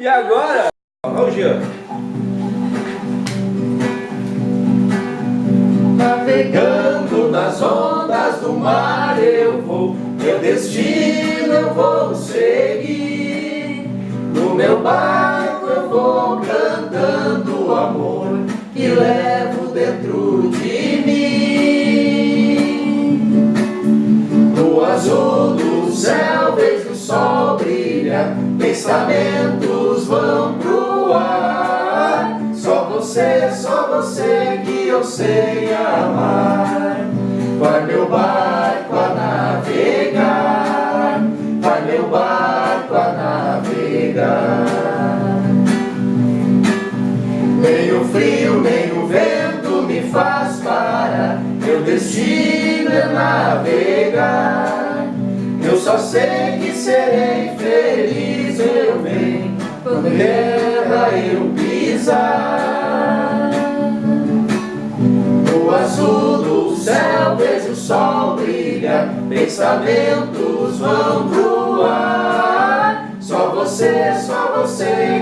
E agora? Olha o Jean. Navegando nas ondas do mar eu vou, meu destino eu vou seguir. No meu barco eu vou cantando o amor que levo dentro de mim. No azul do céu vejo o sol brilhar, pensamentos vão pro ar. Só você que eu sei amar. Vai meu barco a navegar, vai meu barco a navegar. Nem o frio, nem o vento me faz parar, meu destino é navegar. Eu só sei que serei feliz, meu bem, quando terra eu pisar. No azul do céu vejo o sol brilhar, pensamentos vão pro ar. Só você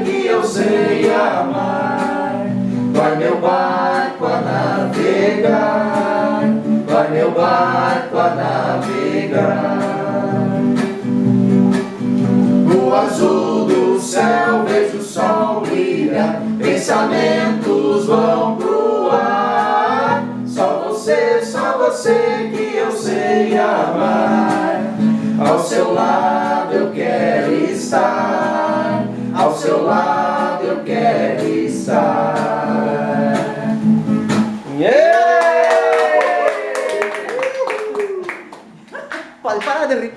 que eu sei amar. Vai meu barco a navegar, vai meu barco a navegar. No azul do céu vejo o sol brilhar, pensamentos vão pro ar. Só você que eu sei amar. Ao seu lado eu quero estar, ao seu lado eu quero estar. Pode parar de rir.